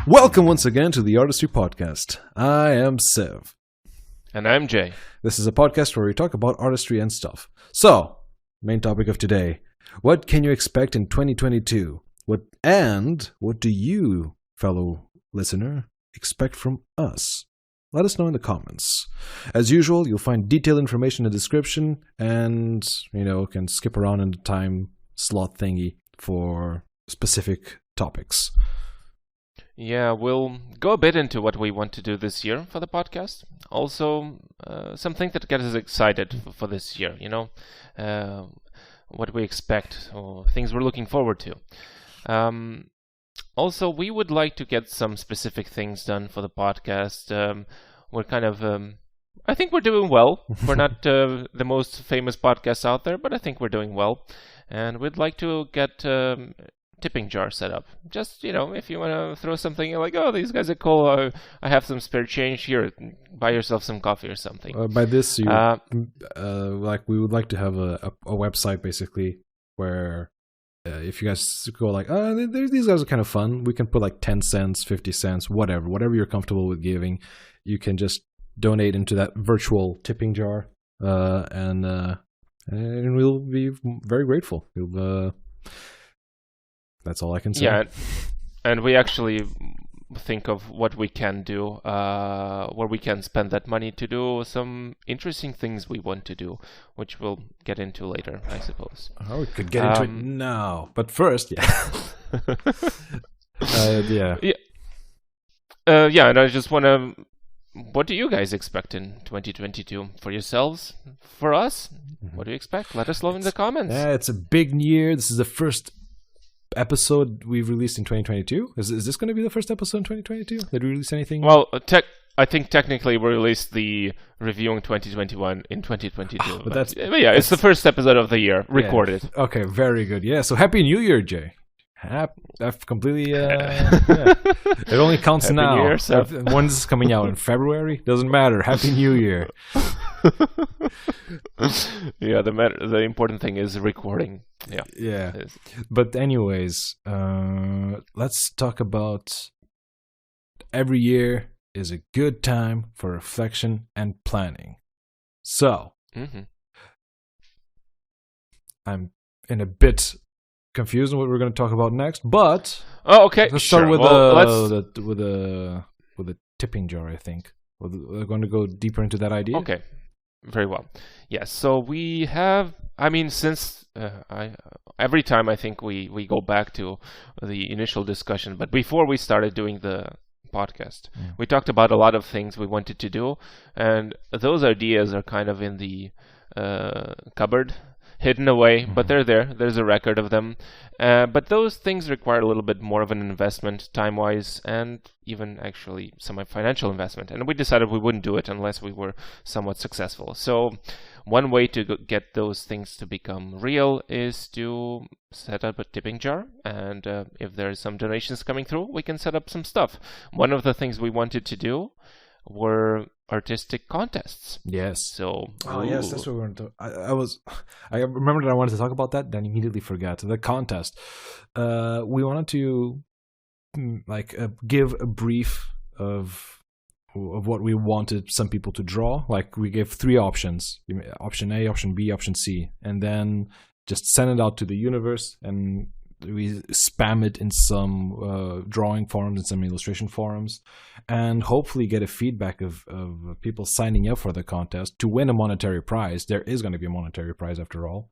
Welcome once again to the Artistry podcast. I am Sev. And I'm Jay. This is a podcast where we talk about artistry and stuff. So, main topic of today. What can you expect in 2022? What do you, fellow listener, expect from us? Let us know in the comments. As usual, you'll find detailed information in the description and, can skip around in the time slot thingy for specific topics. Yeah, we'll go a bit into what we want to do this year for the podcast. Also, something that gets us excited for this year, what we expect or things we're looking forward to. Also, we would like to get some specific things done for the podcast. We're kind of, I think we're doing well. We're not the most famous podcast out there, but I think we're doing well. And we'd like to get tipping jar set up. Just, if you want to throw something, you're like, oh, these guys are cool. I have some spare change here. Buy yourself some coffee or something. By this, we would like to have a website basically where if you guys go like, these guys are kind of fun, we can put like 10 cents, 50 cents, whatever you're comfortable with giving. You can just donate into that virtual tipping jar, and we'll be very grateful. That's all I can say. Yeah, and we actually think of what we can do, where we can spend that money to do some interesting things we want to do, which we'll get into later, I suppose. Oh, we could get into it now. But first, and I just want to... What do you guys expect in 2022 for yourselves? For us? What do you expect? Let us know in the comments. Yeah, it's a big year. This is the first episode we've released in 2022. Is this going to be the first episode in 2022? Did we release anything? Well, I think technically we released the reviewing 2021 in 2022. But it's the first episode of the year recorded. Yeah. Okay, very good. Yeah, so Happy New Year, Jay. I've completely it only counts Happy now. New Year, so. When this is coming out in February, doesn't matter. Happy New Year. Yeah, the important thing is recording. Yeah. But anyways, let's talk about every year is a good time for reflection and planning. So, I'm in a bit confused on what we're going to talk about next, but okay, let's start with the tipping jar. I think we're going to go deeper into that idea. Okay, very well. Yes, so we have. I mean, since every time I think we go back to the initial discussion, but before we started doing the podcast, we talked about a lot of things we wanted to do, and those ideas are kind of in the cupboard, hidden away, but they're there. There's a record of them. But those things require a little bit more of an investment, time-wise, and even actually some financial investment. And we decided we wouldn't do it unless we were somewhat successful. So one way to get those things to become real is to set up a tipping jar. And if there's some donations coming through, we can set up some stuff. One of the things we wanted to do were artistic contests. Yes. So. Yes, that's what we wanted to. I remembered that I wanted to talk about that, then immediately forgot the contest. We wanted to give a brief of what we wanted some people to draw. Like we gave 3 options: option A, option B, option C, and then just send it out to the universe and we spam it in some drawing forums and some illustration forums, and hopefully get a feedback of people signing up for the contest to win a monetary prize. There is going to be a monetary prize after all,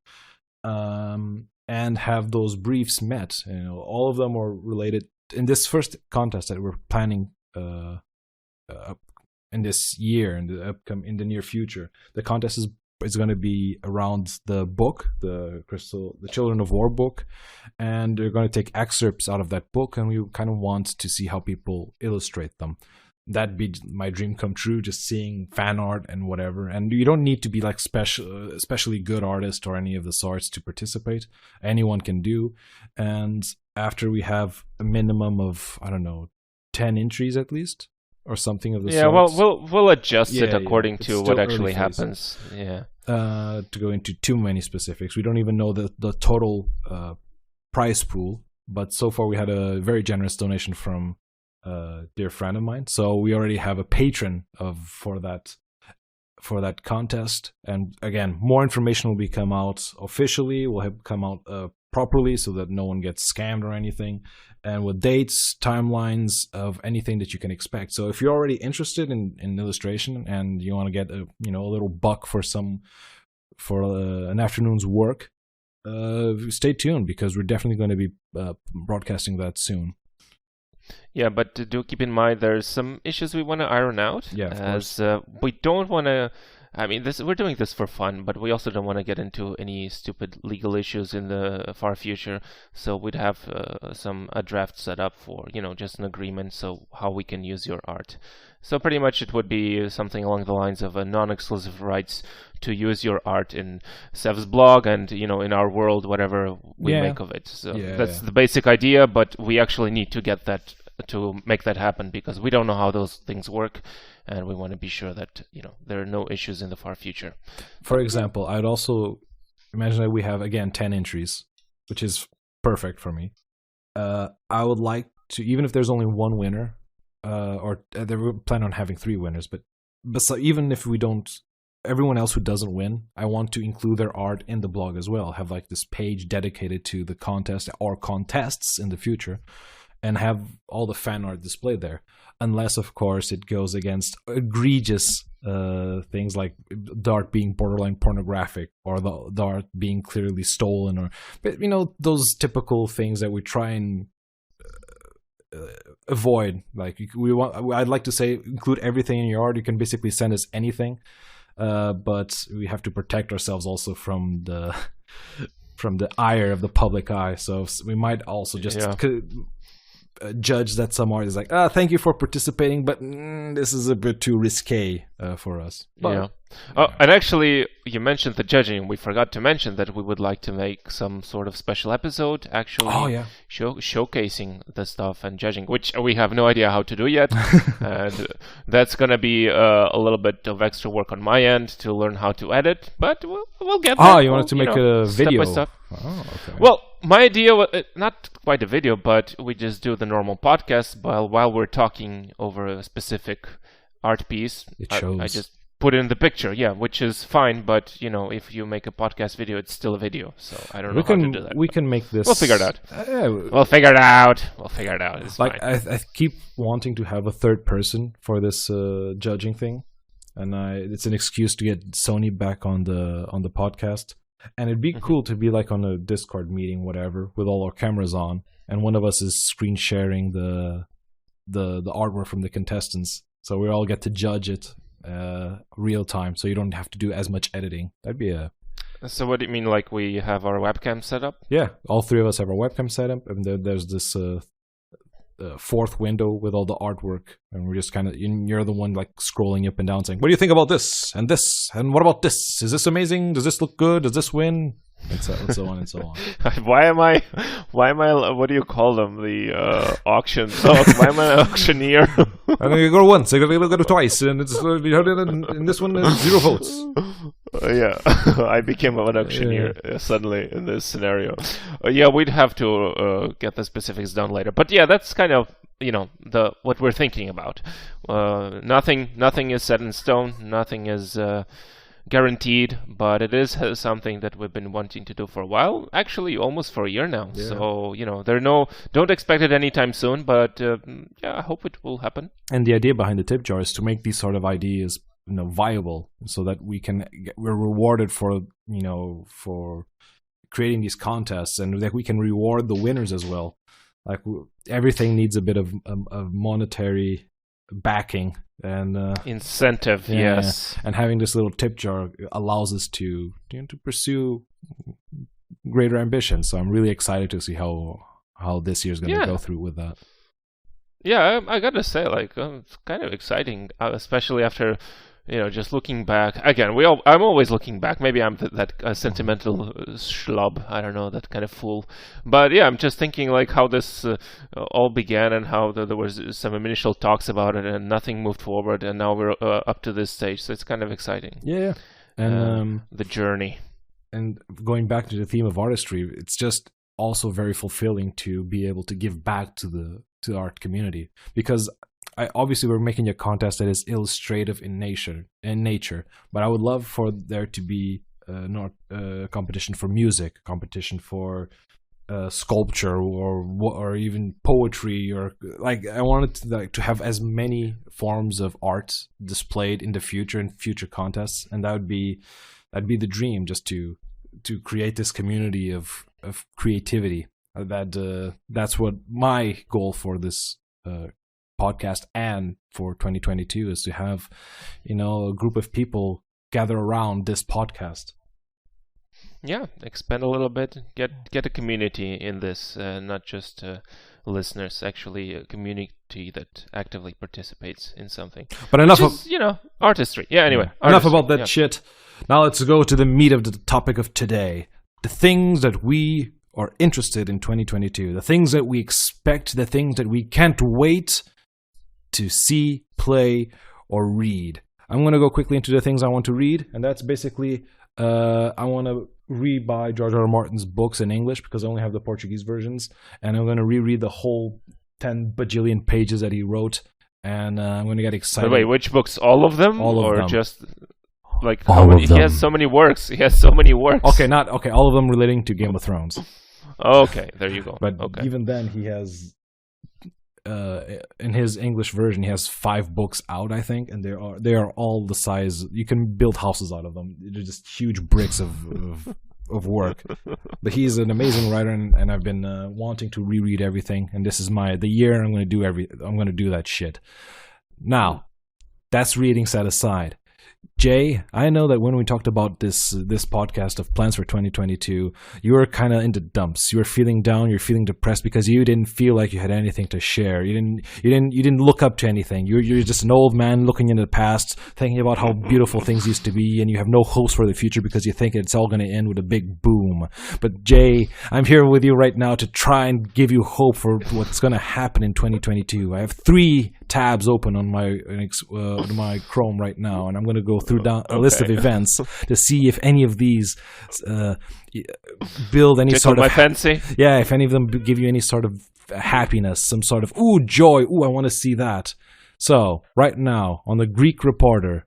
and have those briefs met. All of them are related in this first contest that we're planning in this year, in the near future. The contest is going to be around the book, the Children of War book, and they're going to take excerpts out of that book, and we kind of want to see how people illustrate them. That'd be my dream come true, just seeing fan art and whatever. And you don't need to be like especially good artist or any of the sorts to participate. Anyone can do. And after we have a minimum of, 10 entries at least, or something of the Yeah, sort. well, we'll adjust it Yeah, according it's to still what early actually phase. happens. Yeah. To go into too many specifics, we don't even know the total prize pool, but so far we had a very generous donation from a dear friend of mine. So we already have a patron for that contest. And again, more information will be come out officially. Will have come out properly so that no one gets scammed or anything, and with dates, timelines of anything that you can expect. So if you're already interested in illustration and you want to get a little buck for an afternoon's work, stay tuned, because we're definitely going to be broadcasting that soon. Yeah, but do keep in mind there's some issues we want to iron out. Yeah, of course. We don't want to. I mean, we're doing this for fun, but we also don't want to get into any stupid legal issues in the far future. So we'd have a draft set up for, just an agreement, so how we can use your art. So pretty much it would be something along the lines of a non-exclusive rights to use your art in Sev's blog and, in our world, whatever we make of it. So that's the basic idea, but we actually need to get that to make that happen, because we don't know how those things work, and we want to be sure that there are no issues in the far future. For example, I'd also imagine that we have again 10 entries, which is perfect for me. I would like to, even if there's only one winner, or they plan on having 3 winners, but even if we don't, everyone else who doesn't win, I want to include their art in the blog as well. Have like this page dedicated to the contest or contests in the future, and have all the fan art displayed there. Unless, of course, it goes against egregious things like the art being borderline pornographic, or the art being clearly stolen, or those typical things that we try and avoid. Like I'd like to say, include everything in your art. You can basically send us anything, but we have to protect ourselves also from the ire of the public eye. So we might also just judge that some art is like, thank you for participating, but this is a bit too risque for us. But, and actually, you mentioned the judging. We forgot to mention that we would like to make some sort of special episode, actually showcasing the stuff and judging, which we have no idea how to do yet. And that's going to be a little bit of extra work on my end to learn how to edit, but we'll get there. You wanted to make a video? Step by step. Oh, okay. Well, my idea was not quite a video, but we just do the normal podcast while we're talking over a specific art piece. It shows. I just put it in the picture, which is fine. But if you make a podcast video, it's still a video. So I don't know how to do that. We can make this. We'll figure it out. We'll figure it out. It's like fine. I keep wanting to have a third person for this judging thing, and it's an excuse to get Sony back on the podcast. And it'd be cool to be like on a Discord meeting, whatever, with all our cameras on, and one of us is screen sharing the artwork from the contestants, so we all get to judge it real time, so you don't have to do as much editing. That'd be So what do you mean, like we have our webcam set up? Yeah, all 3 of us have our webcam set up, and there's this fourth window with all the artwork, and we're just kind of, you're the one like scrolling up and down saying, what do you think about this and this, and what about this, is this amazing, does this look good, does this win, and so on and so on. Why am I what do you call them, the auction dogs? Why am I an auctioneer? And you go once, you go twice, and it's in this one 0 votes. I became an auctioneer suddenly in this scenario. We'd have to get the specifics done later. But that's kind of what we're thinking about. Nothing is set in stone. Nothing is guaranteed, but it is something that we've been wanting to do for a while. Actually, almost for a year now. Yeah. So don't expect it anytime soon. But I hope it will happen. And the idea behind the tip jar is to make these sort of ideas viable, so that we're rewarded for creating these contests, and that we can reward the winners as well. Like everything needs a bit of monetary backing and incentive. Yes, and having this little tip jar allows us to pursue greater ambition. So I'm really excited to see how this year's going to go through with that. Yeah, I gotta say, it's kind of exciting, especially after just looking back again. I'm always looking back. Maybe I'm that sentimental schlub. I don't know, that kind of fool. But yeah, I'm just thinking like how this all began and how there was some initial talks about it and nothing moved forward, and now we're up to this stage. So it's kind of exciting. Yeah, and the journey. And going back to the theme of artistry, it's just also very fulfilling to be able to give back to the art community, because obviously we're making a contest that is illustrative in nature, but I would love for there to be not competition for music, competition for sculpture, or even poetry, or like I wanted to have as many forms of art displayed in the future in future contests, and that'd be the dream, just to create this community of creativity. That's what my goal for this podcast and for 2022 is, to have a group of people gather around this podcast. Yeah, expand a little bit, get a community in this, not just listeners, actually a community that actively participates in something. But enough of artistry. Yeah, anyway. Enough about that shit. Now let's go to the meat of the topic of today. The things that we are interested in 2022, the things that we expect, the things that we can't wait to see, play, or read. I'm going to go quickly into the things I want to read, and that's basically I want to read by George R. R. Martin's books in English, because I only have the Portuguese versions, and I'm going to reread the whole 10 bajillion pages that he wrote, and I'm going to get excited. Wait, which books? All of them? All of them. Or just like how many? He has so many works. Okay, all of them relating to Game of Thrones. Okay, there you go. But even then, he has in his English version, he has 5 books out, I think, and they are all the size you can build houses out of them. They're just huge bricks of work. But he's an amazing writer, and I've been wanting to reread everything. And this is the year I'm going to do that shit. Now, that's reading set aside. Jay, I know that when we talked about this podcast of plans for 2022, you were kind of in the dumps. You were feeling down. You're feeling depressed because you didn't feel like you had anything to share. You didn't look up to anything. You're just an old man looking into the past, thinking about how beautiful things used to be, and you have no hopes for the future because you think it's all going to end with a big boom. But Jay, I'm here with you right now to try and give you hope for what's going to happen in 2022. I have 3 tabs open on my Chrome right now, and I'm going to go through down a list of events to see if any of these build any sort of my fancy. Yeah, if any of them give you any sort of happiness, some sort of joy. I want to see that. So right now on the Greek Reporter.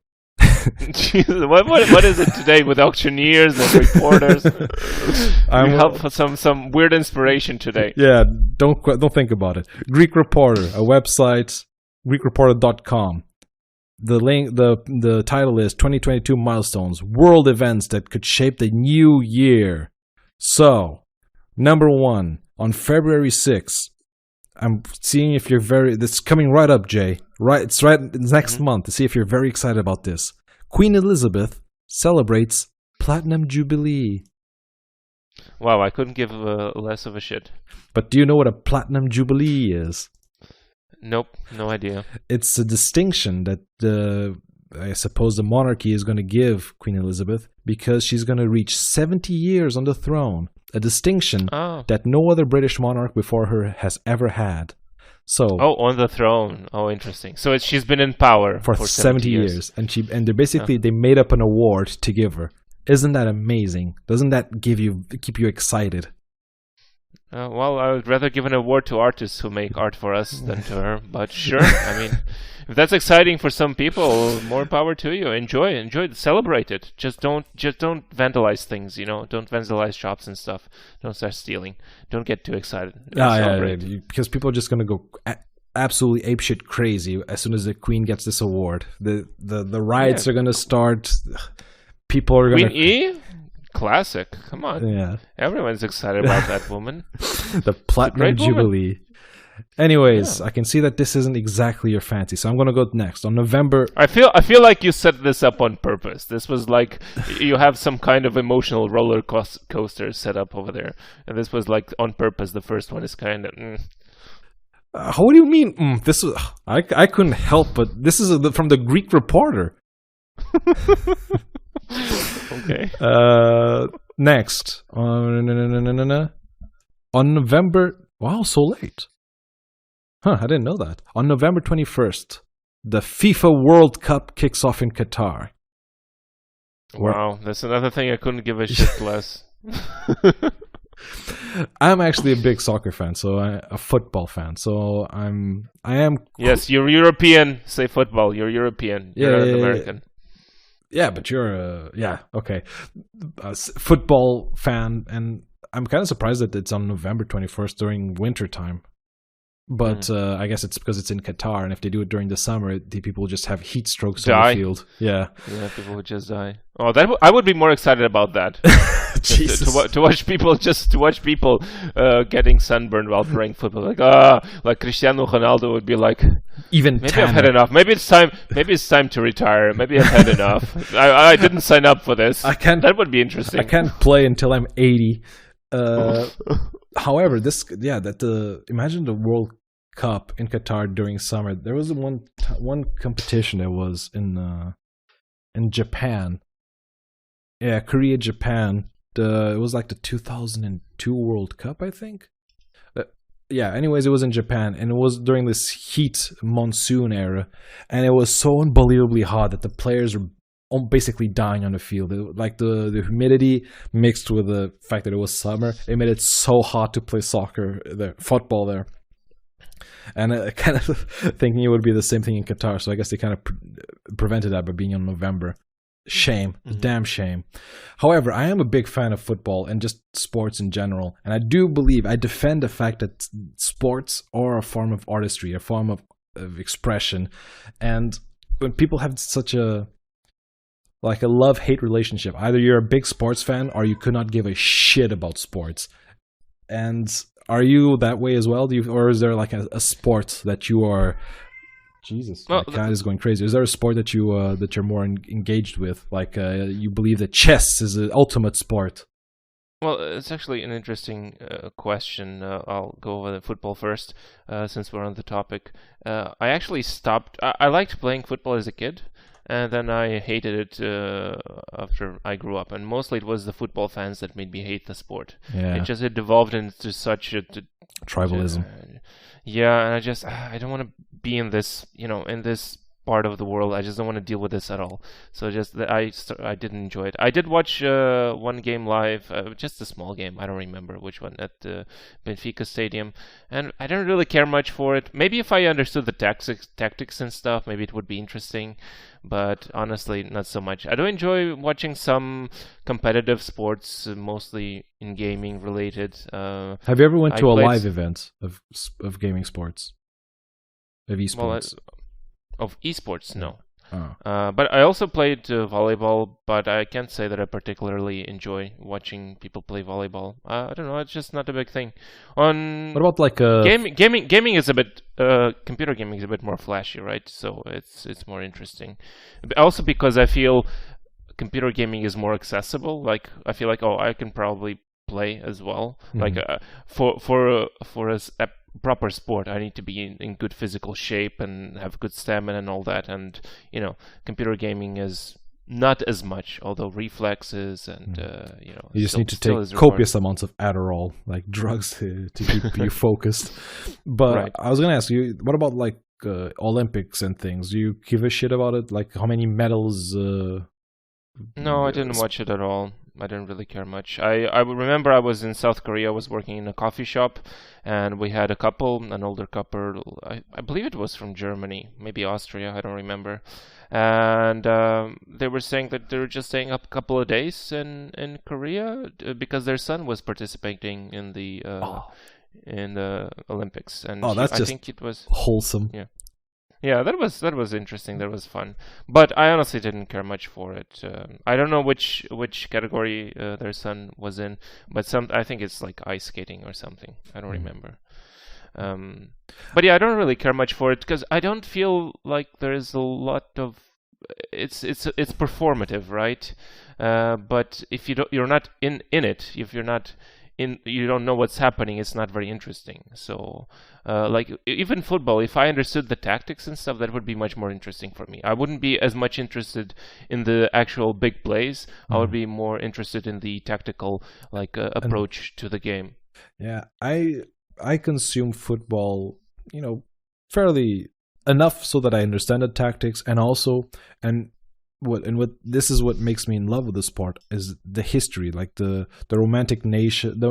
Jesus, what is it today with auctioneers and reporters? You help for some weird inspiration today. Yeah, don't think about it. Greek Reporter, a website, GreekReporter.com. The title is 2022 Milestones, World Events That Could Shape the New Year. So, number 1, on February 6th, I'm seeing if you're this is coming right up, Jay. It's right next month, to see if you're very excited about this. Queen Elizabeth celebrates Platinum Jubilee. Wow, I couldn't give less of a shit. But do you know what a Platinum Jubilee is? Nope, no idea. It's a distinction that I suppose the monarchy is going to give Queen Elizabeth because she's going to reach 70 years on the throne. A distinction that no other British monarch before her has ever had. So on the throne. Oh, interesting. So she's been in power for 70 years. And they made up an award to give her. Isn't that amazing? Doesn't that keep you excited? Well, I would rather give an award to artists who make art for us than to her. But sure, I mean, if that's exciting for some people, more power to you. Enjoy it, celebrate it. Just don't vandalize things. Don't vandalize shops and stuff. Don't start stealing. Don't get too excited. Yeah, because people are just gonna go absolutely apeshit crazy as soon as the Queen gets this award. The riots are gonna start. People are gonna. Queen E? Classic. Come on. Yeah. Everyone's excited about that woman. The Platinum Jubilee. Anyways, I can see that this isn't exactly your fancy, so I'm going to go next. On November... I feel like you set this up on purpose. This was like you have some kind of emotional roller coaster set up over there. And this was like on purpose. The first one is kind of... what do you mean? This was, I couldn't help but... This is from the Greek Reporter. Okay. Next, on November. Wow, so late. Huh, I didn't know that. On November 21st, the FIFA World Cup kicks off in Qatar. Wow, that's another thing I couldn't give a shit less. I'm actually a big soccer fan, a football fan. So I am. Yes, you're European. Say football. You're European. You're not an American. Yeah, but you're okay. Football fan, and I'm kind of surprised that it's on November 21st during winter time. But I guess it's because it's in Qatar, and if they do it during the summer, the people just have heat strokes on the field. Yeah, people would just die. Oh, I would be more excited about that. to watch people getting sunburned while playing football. Like Cristiano Ronaldo would be like, even maybe tanner. I've had enough. Maybe it's time to retire. Maybe I've had enough. I didn't sign up for this. That would be interesting. I can't play until I'm 80. However, imagine the World Cup in Qatar during summer. There was one competition that was in Japan. Yeah, Korea, Japan. It was like the 2002 World Cup, I think. Anyways, it was in Japan, and it was during this heat monsoon era, and it was so unbelievably hot that the players were basically dying on the field. Like the humidity mixed with the fact that it was summer, it made it so hot to play football there. And I kind of thinking it would be the same thing in Qatar, so I guess they kind of prevented that by being in November. Shame, damn shame. However, I am a big fan of football and just sports in general, and I defend the fact that sports are a form of artistry, a form of expression, and when people have such a love-hate relationship, either you're a big sports fan or you could not give a shit about sports. And are you that way as well? Or is there like a sport that you are? Jesus, my cat is going crazy. Is there a sport that you're more engaged with? Like you believe that chess is the ultimate sport? Well, it's actually an interesting question. I'll go over the football first, since we're on the topic. I actually stopped. I liked playing football as a kid, and then I hated it after I grew up. And mostly it was the football fans that made me hate the sport. Yeah. It devolved into such a tribalism. Yeah, and I don't want to be in this, in this part of the world. I just don't want to deal with this at all. So I didn't enjoy it. I did watch one game live, just a small game. I don't remember which one, at the Benfica Stadium, and I didn't really care much for it. Maybe if I understood the tactics and stuff, maybe it would be interesting. But honestly, not so much. I do enjoy watching some competitive sports, mostly in gaming related. Have you ever went to a live event of gaming sports? Of esports? Of esports, no. Oh. But I also played volleyball, but I can't say that I particularly enjoy watching people play volleyball. I don't know, it's just not a big thing. What about like gaming is a bit computer gaming is a bit more flashy, right? So it's more interesting. Also because I feel computer gaming is more accessible. Like I feel like I can probably play as well. Mm-hmm. Like for a proper sport, I need to be in good physical shape and have good stamina and all that. And computer gaming is not as much, although reflexes and you just need to take copious amounts of Adderall, like drugs, to keep you focused. But right. I was gonna ask you, what about like Olympics and things? Do you give a shit about it? Like how many medals? No, I didn't watch it at all. I didn't really care much. I remember I was in South Korea. I was working in a coffee shop, and we had an older couple. I believe it was from Germany, maybe Austria. I don't remember. And they were saying that they were just staying up a couple of days in Korea because their son was participating in the Olympics. And I think it was wholesome. Yeah. Yeah, that was interesting. That was fun, but I honestly didn't care much for it. I don't know which category their son was in, but I think it's like ice skating or something. I don't remember. But yeah, I don't really care much for it because I don't feel like there is a lot of. It's performative, right? But if you're not in it, if you're not you don't know what's happening, it's not very interesting. So like even football, if I understood the tactics and stuff, that would be much more interesting for me. I wouldn't be as much interested in the actual big plays. I would be more interested in the tactical like approach to the game. Yeah, I consume football, fairly enough so that I understand the tactics, and also and what this is what makes me in love with the sport is the history, like the romantic notion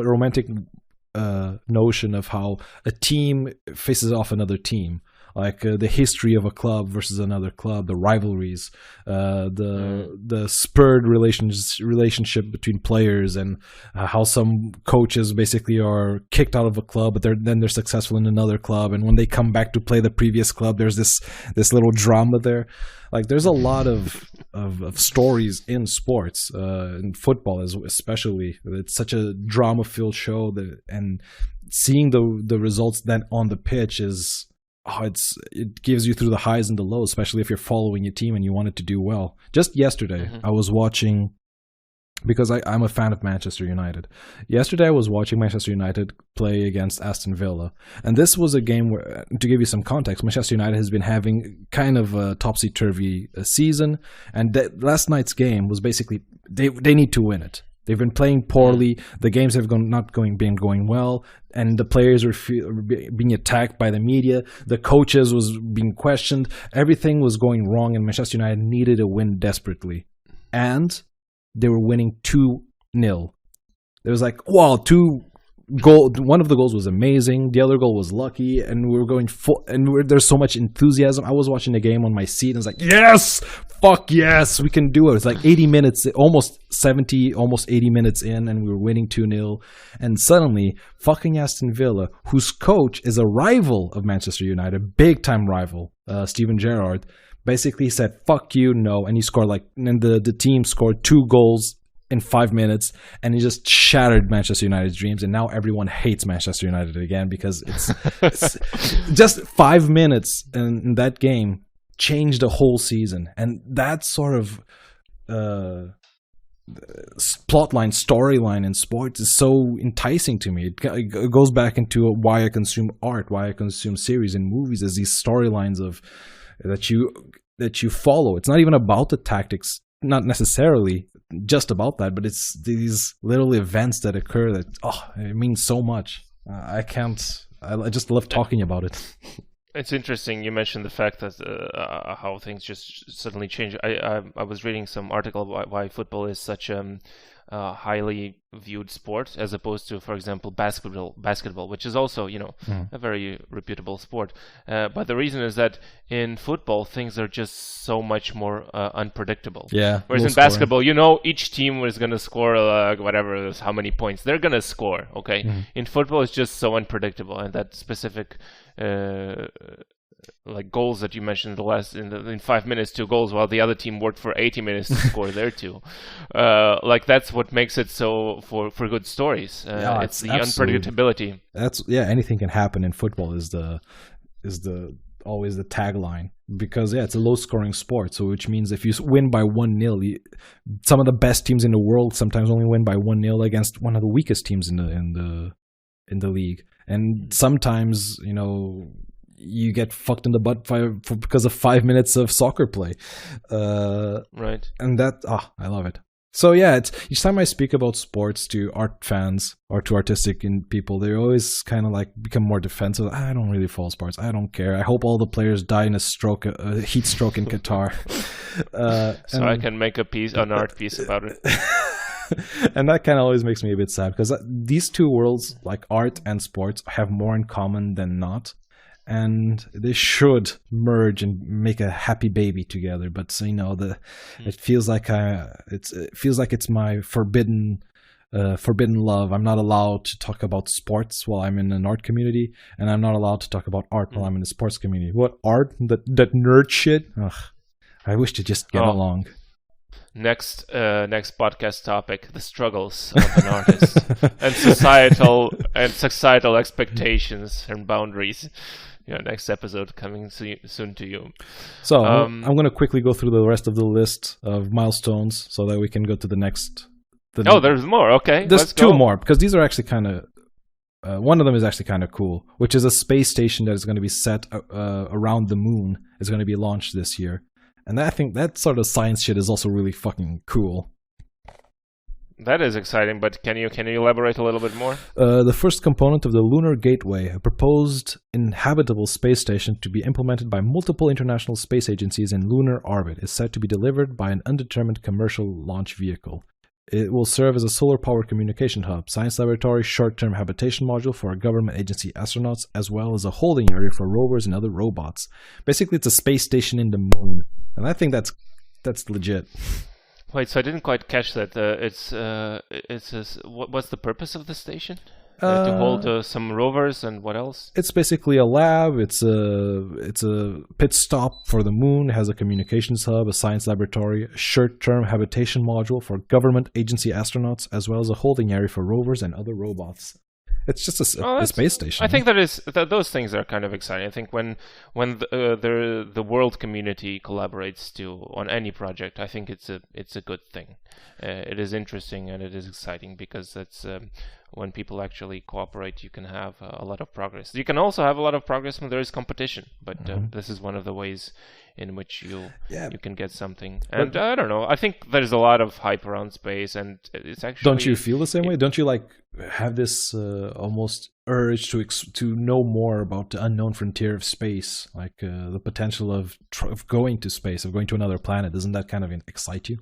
of how a team faces off another team, like the history of a club versus another club, the rivalries, the spurred relationship between players, and how some coaches basically are kicked out of a club, but they're successful in another club, and when they come back to play the previous club, there's this little drama there. Like there's a lot of stories in sports, in football especially. It's such a drama-filled show and seeing the results then on the pitch is it gives you through the highs and the lows, especially if you're following your team and you want it to do well. Just yesterday, I was watching, because I'm a fan of Manchester United. Yesterday, I was watching Manchester United play against Aston Villa. And this was a game where, to give you some context, Manchester United has been having kind of a topsy-turvy season. And last night's game was basically, they need to win it. They've been playing poorly. The games have been going well, and the players were being attacked by the media. The coaches was being questioned. Everything was going wrong, and Manchester United needed a win desperately. And they were winning 2-0. It was like, wow, one of the goals was amazing. The other goal was lucky, and we were going full. And there's so much enthusiasm. I was watching the game on my seat, and I was like, yes, fuck yes, we can do it. It's like 80 minutes, almost 80 minutes in, and we were winning 2-0. And suddenly, fucking Aston Villa, whose coach is a rival of Manchester United, big time rival, Steven Gerrard, basically said, fuck you, no. And he scored and the team scored 2 goals in 5 minutes, and he just shattered Manchester United's dreams. And now everyone hates Manchester United again, because it's just 5 minutes in that game changed the whole season. And that sort of plotline, storyline in sports is so enticing to me. It goes back into why I consume art, why I consume series and movies, is these storylines of that you follow. It's not even about the tactics, not necessarily just about that, but it's these little events that occur that it means so much. I just love talking about it. It's interesting you mentioned the fact that how things just suddenly change. I was reading some article why football is such highly viewed sport as opposed to, for example, basketball, which is also, a very reputable sport. But the reason is that in football, things are just so much more unpredictable. Yeah. Whereas in basketball, each team is going to score whatever, how many points they're going to score. Okay. Mm-hmm. In football, it's just so unpredictable, and that specific like goals that you mentioned in 5 minutes, 2 goals, while the other team worked for 80 minutes to score their 2. Like that's what makes it so for good stories. It's the unpredictability. Anything can happen in football is always the tagline, because it's a low scoring sport. So which means if you win by 1-0, some of the best teams in the world sometimes only win by 1-0 against one of the weakest teams in the league. And sometimes, you get fucked in the butt because of 5 minutes of soccer play. Right. And that, I love it. So yeah, each time I speak about sports to art fans or to artistic people, they always kind of become more defensive. I don't really follow sports. I don't care. I hope all the players die in a heat stroke in Qatar. So I can make an art piece about it. And that kind of always makes me a bit sad, because these two worlds, like art and sports, have more in common than not. And they should merge and make a happy baby together. But it feels like it's my forbidden love. I'm not allowed to talk about sports while I'm in an art community, and I'm not allowed to talk about art while I'm in the sports community. What art? That nerd shit? Ugh, I wish to just get along. Next podcast topic: the struggles of an artist and societal expectations and boundaries. Next episode coming soon to you. So I'm going to quickly go through the rest of the list of milestones so that we can go to the next Oh, there's more. Okay, There's let's two go. more, because these are actually kind of. One of them is actually kind of cool, which is a space station that is going to be set around the moon. Is going to be launched this year, and I think that sort of science shit is also really fucking cool. That is exciting, but can you elaborate a little bit more? The first component of the Lunar Gateway, a proposed inhabitable space station to be implemented by multiple international space agencies in lunar orbit, is set to be delivered by an undetermined commercial launch vehicle. It will serve as a solar-powered communication hub, science laboratory, short-term habitation module for our government agency astronauts, as well as a holding area for rovers and other robots. Basically, it's a space station in the moon, and I think that's legit. Wait, so I didn't quite catch that. What's the purpose of the station? To hold some rovers, and what else? It's basically a lab. It's a pit stop for the moon. It has a communications hub, a science laboratory, a short-term habitation module for government agency astronauts, as well as a holding area for rovers and other robots. It's just a space station. I think those things are kind of exciting. I think when the world community collaborates on any project, I think it's a good thing. It is interesting and it is exciting because that's when people actually cooperate, you can have a lot of progress. You can also have a lot of progress when there is competition, but this is one of the ways in which you can get something. And I don't know. I think there's a lot of hype around space, and it's actually. Don't you feel the same way? Don't you have this almost urge to know more about the unknown frontier of space, like the potential of going to space, of going to another planet? Doesn't that kind of excite you?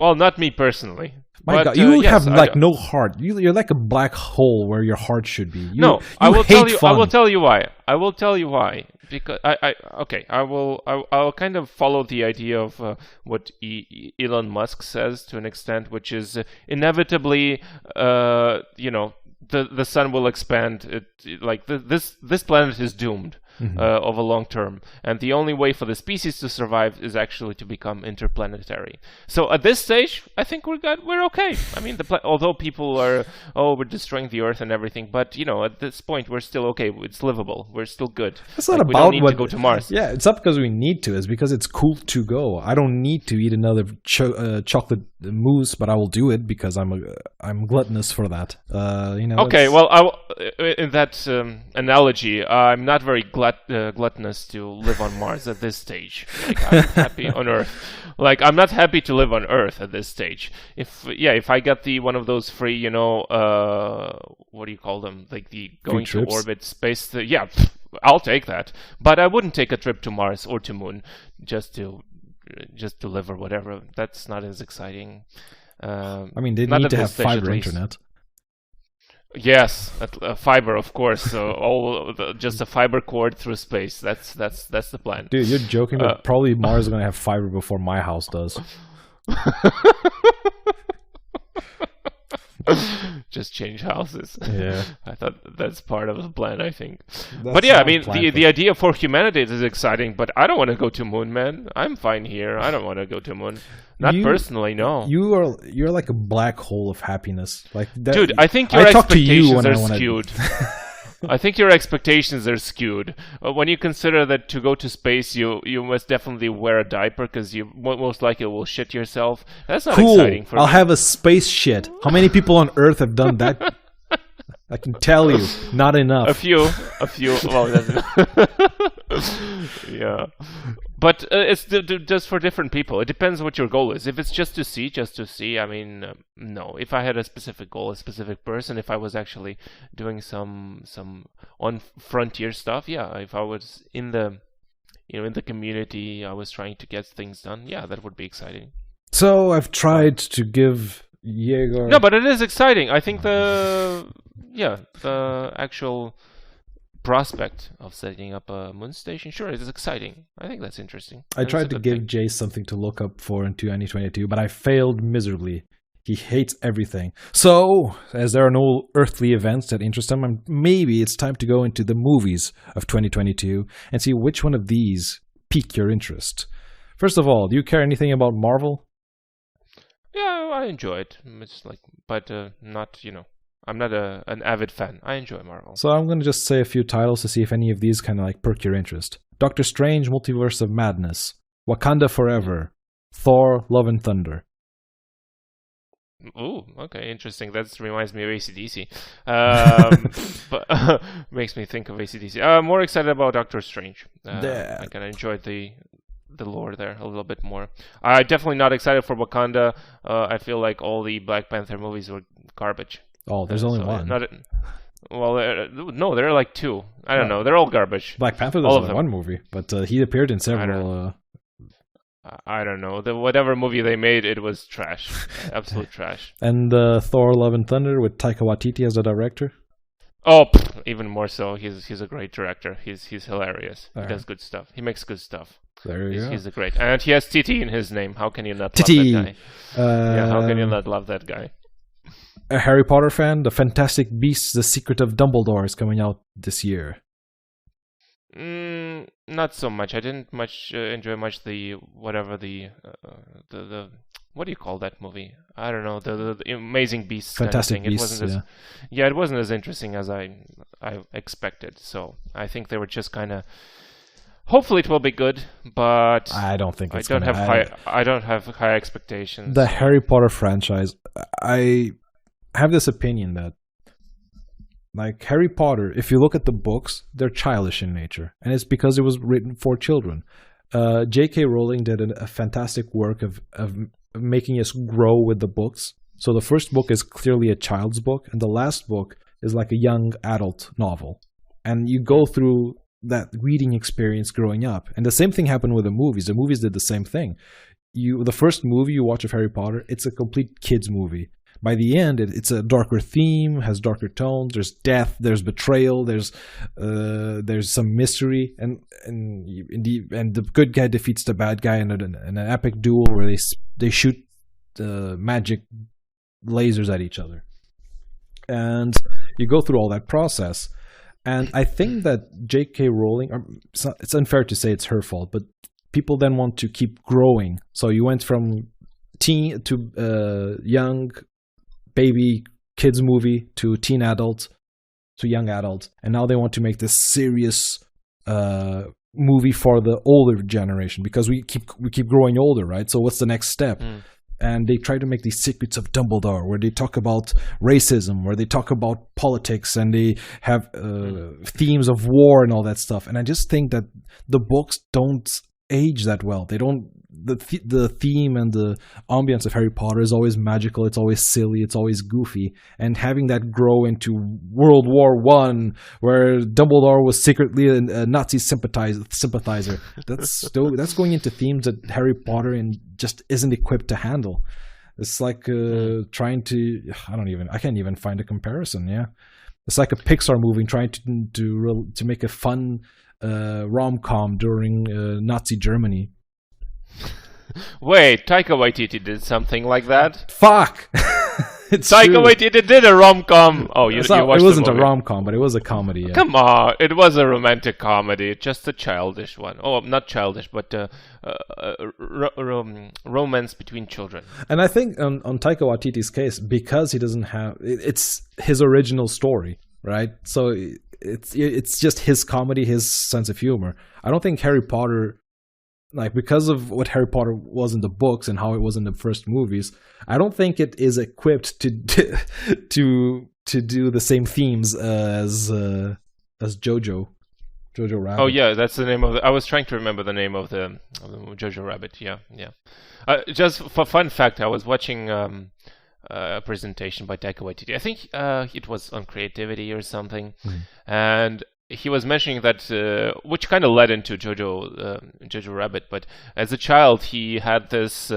Well, not me personally. My God, you have no heart. You're like a black hole where your heart should be. I will tell you why. I will tell you why. Because I'll kind of follow the idea of what Elon Musk says to an extent, which is inevitably, the sun will expand. This planet is doomed. Of a long term, and the only way for the species to survive is actually to become interplanetary. So at this stage, I think we're okay. I mean, although people are we're destroying the Earth and everything, but at this point we're still okay. It's livable. We're still good. It's not about we don't need to go to Mars. Yeah, it's not because we need to. It's because it's cool to go. I don't need to eat another chocolate mousse, but I will do it because I'm gluttonous for that. Okay, well, in that analogy, I'm not very gluttonous to live on Mars at this stage. I'm happy on Earth. I'm not happy to live on Earth at this stage. If I get one of those free, what do you call them? Like the going to orbit space. I'll take that. But I wouldn't take a trip to Mars or to Moon just to live or whatever. That's not as exciting. They need to have fiber internet. Yes, fiber, of course. So just a fiber cord through space. That's the plan. Dude, you're joking, but probably Mars is going to have fiber before my house does. Just change houses. Yeah. I thought that's part of the plan, I think. But yeah, I mean, the idea for humanity is exciting, but I don't want to go to Moon, man. I'm fine here. I don't want to go to Moon. Not personally, no. You're like a black hole of happiness. Dude, I think your expectations are skewed. I think your expectations are skewed. When you consider that to go to space, you must definitely wear a diaper because you most likely will shit yourself. That's not exciting for me. I'll have a space shit. How many people on Earth have done that? I can tell you, not enough. A few. Well, yeah. But it's just for different people. It depends what your goal is. If it's just to see, I mean, no. If I had a specific goal, a specific person, if I was actually doing some on frontier stuff, yeah. If I was in the community, I was trying to get things done, yeah, that would be exciting. So I've tried to give Yegor... No, but it is exciting. I think the actual prospect of setting up a moon station, sure, it is exciting. I think that's interesting. I tried to give Jay something to look up for in 2022, but I failed miserably. He hates everything. So, as there are no earthly events that interest him, maybe it's time to go into the movies of 2022 and see which one of these pique your interest. First of all, do you care anything about Marvel? Yeah, I enjoy it. It's but not, I'm not an avid fan. I enjoy Marvel. So I'm going to just say a few titles to see if any of these kind of perk your interest. Doctor Strange, Multiverse of Madness, Wakanda Forever, Thor, Love and Thunder. Ooh, okay, interesting. That reminds me of AC/DC. But makes me think of AC/DC. I'm more excited about Doctor Strange. I kind of enjoyed the lore there a little bit more. I'm definitely not excited for Wakanda. I feel like all the Black Panther movies were garbage. Oh, there's only one. Well, no, there are like two. I don't know. They're all garbage. Black Panther, there's only one movie, but he appeared in several. I don't know. Whatever movie they made, it was trash. Absolute trash. And Thor: Love and Thunder with Taika Waititi as the director. Oh, even more so. He's a great director. He's hilarious. He does good stuff. He makes good stuff. There you go. He's a great, and he has TT in his name. How can you not love that guy? How can you not love that guy? A Harry Potter fan, The Fantastic Beasts: The Secret of Dumbledore is coming out this year. Not so much. I didn't enjoy much the what do you call that movie? I don't know, the Amazing Beasts. Fantastic kind of thing. Beasts. It wasn't as interesting as I expected. So I think they were just kind of. Hopefully it will be good, but I don't think it's I don't have high expectations. The Harry Potter franchise, I have this opinion that, like, Harry Potter, if you look at the books, they're childish in nature, and it's because it was written for children. J.K. Rowling did a fantastic work of making us grow with the books. So the first book is clearly a child's book, and the last book is like a young adult novel. And you go through that reading experience growing up. And the same thing happened with the movies. The movies did the same thing. The first movie you watch of Harry Potter, it's a complete kids movie. By the end, it's a darker theme, has darker tones. There's death, there's betrayal, there's some mystery, and the good guy defeats the bad guy in an epic duel where they shoot magic lasers at each other, and you go through all that process. And I think that J.K. Rowling, it's unfair to say it's her fault, but people then want to keep growing. So you went from teen to young baby kids movie to teen adult to young adult, and now they want to make this serious movie for the older generation because we keep growing older, right? So what's the next step? And they try to make these Secrets of Dumbledore, where they talk about racism, where they talk about politics, and they have themes of war and all that stuff. And I just think that the books don't age that well. They don't. The theme and the ambience of Harry Potter is always magical. It's always silly. It's always goofy. And having that grow into World War I, where Dumbledore was secretly a Nazi sympathizer, that's going into themes that Harry Potter just isn't equipped to handle. It's like trying to. I can't even find a comparison. Yeah, it's like a Pixar movie trying to make a fun rom-com during Nazi Germany. Wait, Taika Waititi did something like that? Fuck! Taika Waititi did a rom-com. Oh, you watched it? It wasn't a rom-com, but it was a comedy. Yeah. Come on, it was a romantic comedy, just a childish one. Oh, not childish, but romance between children. And I think on Taika Waititi's case, because he doesn't have... It's his original story, right? So it's just his comedy, his sense of humor. I don't think Harry Potter... Like, because of what Harry Potter was in the books and how it was in the first movies, I don't think it is equipped to do the same themes as Jojo Rabbit. Oh yeah, that's the name of I was trying to remember the name of the Jojo Rabbit. Yeah. Just for fun fact, I was watching a presentation by Taika Waititi. I think it was on creativity or something, and he was mentioning that, which kind of led into Jojo Rabbit, but as a child he had this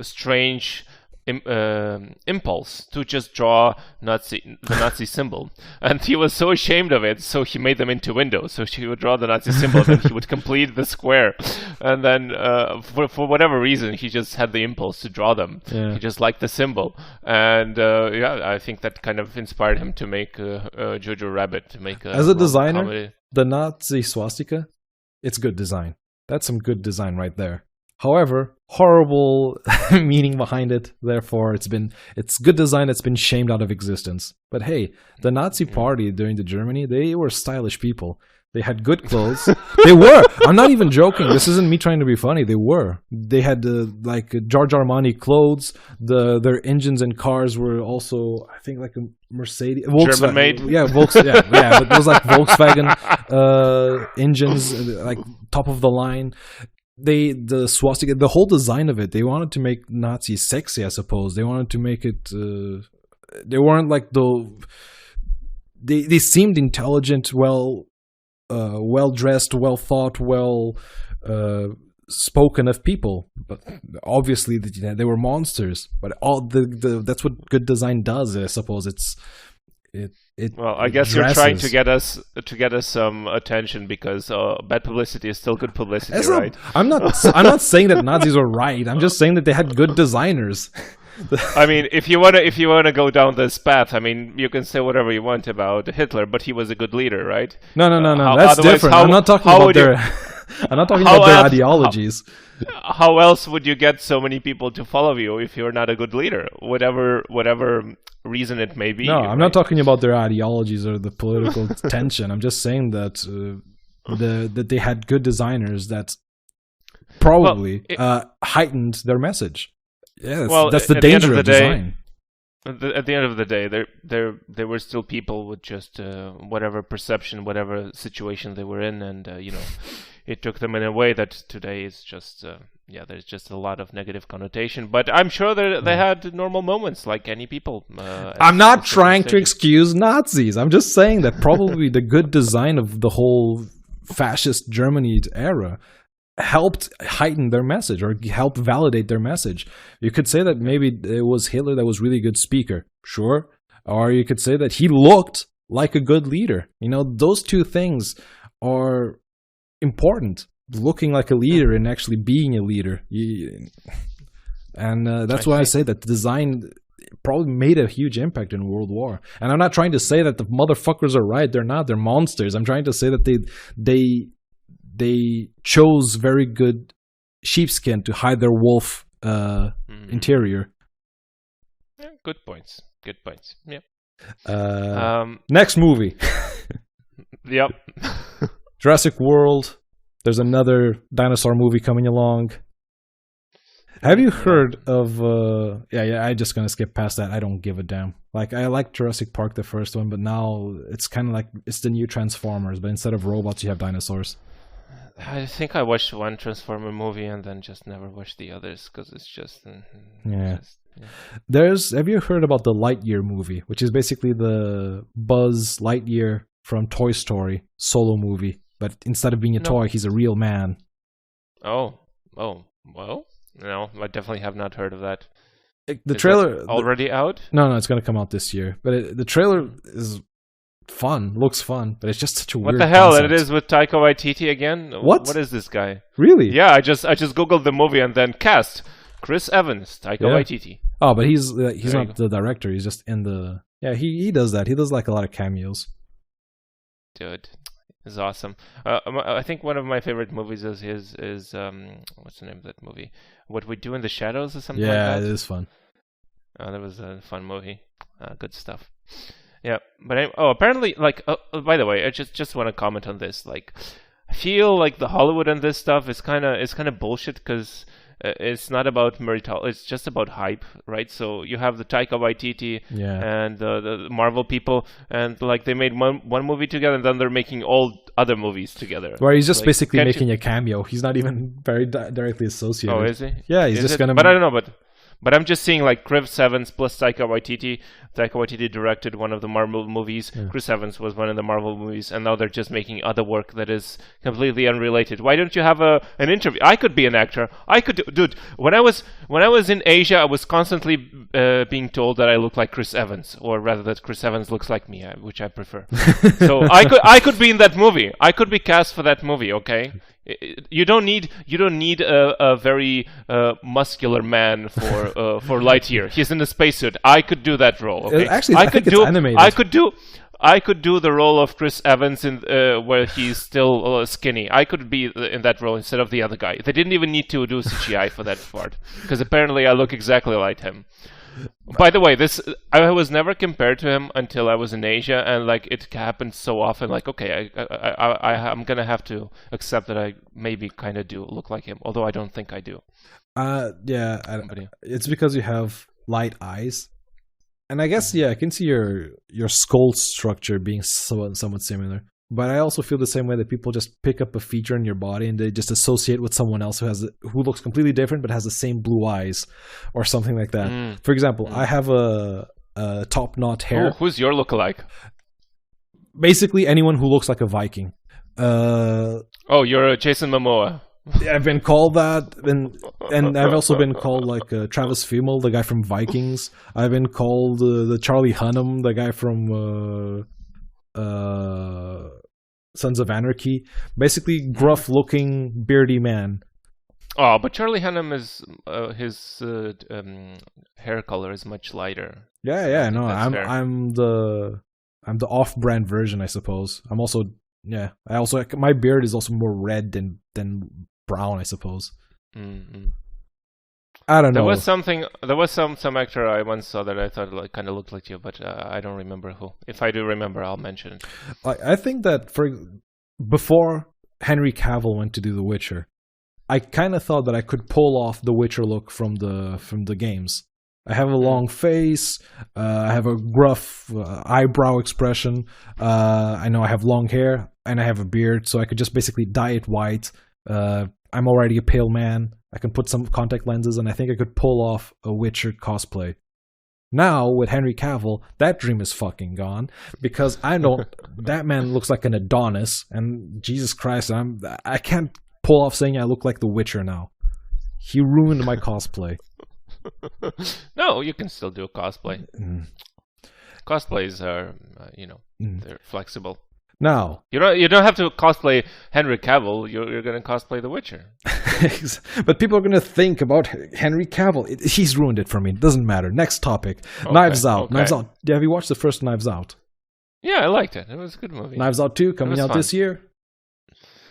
strange impulse to just draw the Nazi symbol, and he was so ashamed of it, so he made them into windows. So he would draw the Nazi symbol, and he would complete the square, and then for whatever reason he just had the impulse to draw them. He just liked the symbol, and I think that kind of inspired him to make Jojo Rabbit, to make as a designer comedy. The Nazi swastika, it's good design. That's some good design right there. However, horrible meaning behind it. Therefore, it's good design that's been shamed out of existence. But hey, the Nazi party during the Germany, they were stylish people. They had good clothes. They were. I'm not even joking. This isn't me trying to be funny. They were. They had like Giorgio Armani clothes. Their engines and cars were also, I think, like a Mercedes, German made. Yeah, yeah. It was like Volkswagen engines, like top of the line. The swastika, the whole design of it. They wanted to make Nazis sexy, I suppose. They wanted to make it. They weren't like They seemed intelligent, well dressed, well thought, well spoken of people, but obviously they were monsters. But all that's what good design does, I suppose. Well, I guess you're trying to get us some attention because bad publicity is still good publicity, right? I'm not saying that Nazis were right. I'm just saying that they had good designers. I mean, if you wanna go down this path, I mean, you can say whatever you want about Hitler, but he was a good leader, right? No. That's different. I'm not talking about their. I'm not talking about their ideologies. How else would you get so many people to follow you if you're not a good leader, whatever reason it may be? No, I'm not talking about their ideologies or the political tension. I'm just saying that that they had good designers that probably heightened their message. Yeah, that's the danger of design. At the end of the day, there were still people with just whatever perception, whatever situation they were in, and it took them in a way that today is just there's just a lot of negative connotation. But I'm sure they had normal moments like any people. I'm not trying to excuse Nazis. I'm just saying that probably the good design of the whole fascist Germany era helped heighten their message or helped validate their message. You could say that maybe it was Hitler that was really good speaker, sure. Or you could say that he looked like a good leader. Those two things are important. Looking like a leader and actually being a leader. And that's why I say that the design probably made a huge impact in World War. And I'm not trying to say that the motherfuckers are right. They're not. They're monsters. I'm trying to say that they chose very good sheepskin to hide their wolf interior. Yeah, good points. Yeah. Next movie. Yep. Jurassic World. There's another dinosaur movie coming along. Have you heard of... I'm just going to skip past that. I don't give a damn. Like, I like Jurassic Park, the first one, but now it's kind of like... It's the new Transformers, but instead of robots, you have dinosaurs. I think I watched one Transformer movie and then just never watched the others because it's just... Have you heard about the Lightyear movie, which is basically the Buzz Lightyear from Toy Story solo movie, but instead of being a toy, he's a real man. Oh, well, no, I definitely have not heard of that. The trailer... already out? No, it's going to come out this year, but the trailer is... looks fun, but it's just such a weird What the hell? concept. It is with Taika Waititi again? What is this guy? Really? Yeah, I just googled the movie and then cast Chris Evans, Taika Waititi. Oh, but he's not the director. He's just in the... Yeah, he does that. He does like a lot of cameos. Dude, it's awesome. I think one of my favorite movies is what's the name of that movie? What We Do in the Shadows or something like that? Yeah, it is fun. That was a fun movie. Good stuff. Yeah, but apparently, like, by the way, I just want to comment on this. Like, I feel like the Hollywood and this stuff is kind of bullshit because it's not about meritology. It's just about hype, right? So you have the Taika Waititi and the Marvel people, and like they made one movie together, and then they're making all other movies together. Where he's just basically making a cameo. He's not even very directly associated. Oh, is he? Yeah, he's just gonna. But I don't know, But I'm just seeing like Chris Evans plus Taika Waititi. Taika Waititi directed one of the Marvel movies. Yeah. Chris Evans was one of the Marvel movies, and now they're just making other work that is completely unrelated. Why don't you have an interview? I could be an actor. I could dude. When I was in Asia, I was constantly being told that I look like Chris Evans, or rather that Chris Evans looks like me, which I prefer. So I could be in that movie. I could be cast for that movie. Okay. You don't need a very muscular man for Lightyear. He's in a spacesuit. I could do that role. Okay? Actually, I think it's animated. I could do the role of Chris Evans in where he's still skinny. I could be in that role instead of the other guy. They didn't even need to do CGI for that part because apparently I look exactly like him. By the way, this I was never compared to him until I was in Asia, and like it happened so often. Like, okay, I'm gonna have to accept that I maybe kind of do look like him, although I don't think I do. Yeah, Somebody. it's because you have light eyes, and I guess I can see your skull structure being somewhat similar. But I also feel the same way that people just pick up a feature in your body and they just associate with someone else who looks completely different but has the same blue eyes or something like that. For example, I have a top knot hair. Who's your lookalike? Basically, anyone who looks like a Viking. You're a Jason Momoa. I've been called that, and I've also been called like Travis Fimmel, the guy from Vikings. I've been called the Charlie Hunnam, the guy from Sons of Anarchy. Basically, gruff-looking, beardy man. Oh, but Charlie Hunnam is his hair color is much lighter. Yeah, no, I'm the off-brand version, I suppose. I'm also my beard is also more red than brown, I suppose. Mm-hmm. I don't know. There was some actor I once saw that I thought like kind of looked like you, but I don't remember who. If I do remember, I'll mention it. I think that before Henry Cavill went to do The Witcher, I kind of thought that I could pull off the Witcher look from the games. I have a long face. I have a gruff eyebrow expression. I know I have long hair and I have a beard, so I could just basically dye it white. I'm already a pale man. I can put some contact lenses, and I think I could pull off a Witcher cosplay. Now, with Henry Cavill, that dream is fucking gone, because I know that man looks like an Adonis, and Jesus Christ, I can't pull off saying I look like the Witcher now. He ruined my cosplay. No, you can still do a cosplay. Cosplays are, they're flexible. Now you don't have to cosplay Henry Cavill. You're going to cosplay The Witcher. But people are going to think about Henry Cavill. He's ruined it for me. It doesn't matter. Next topic. Okay, Knives Out. Okay. Knives Out. Have you watched the first Knives Out? Yeah, I liked it. It was a good movie. Knives Out 2 coming out this year.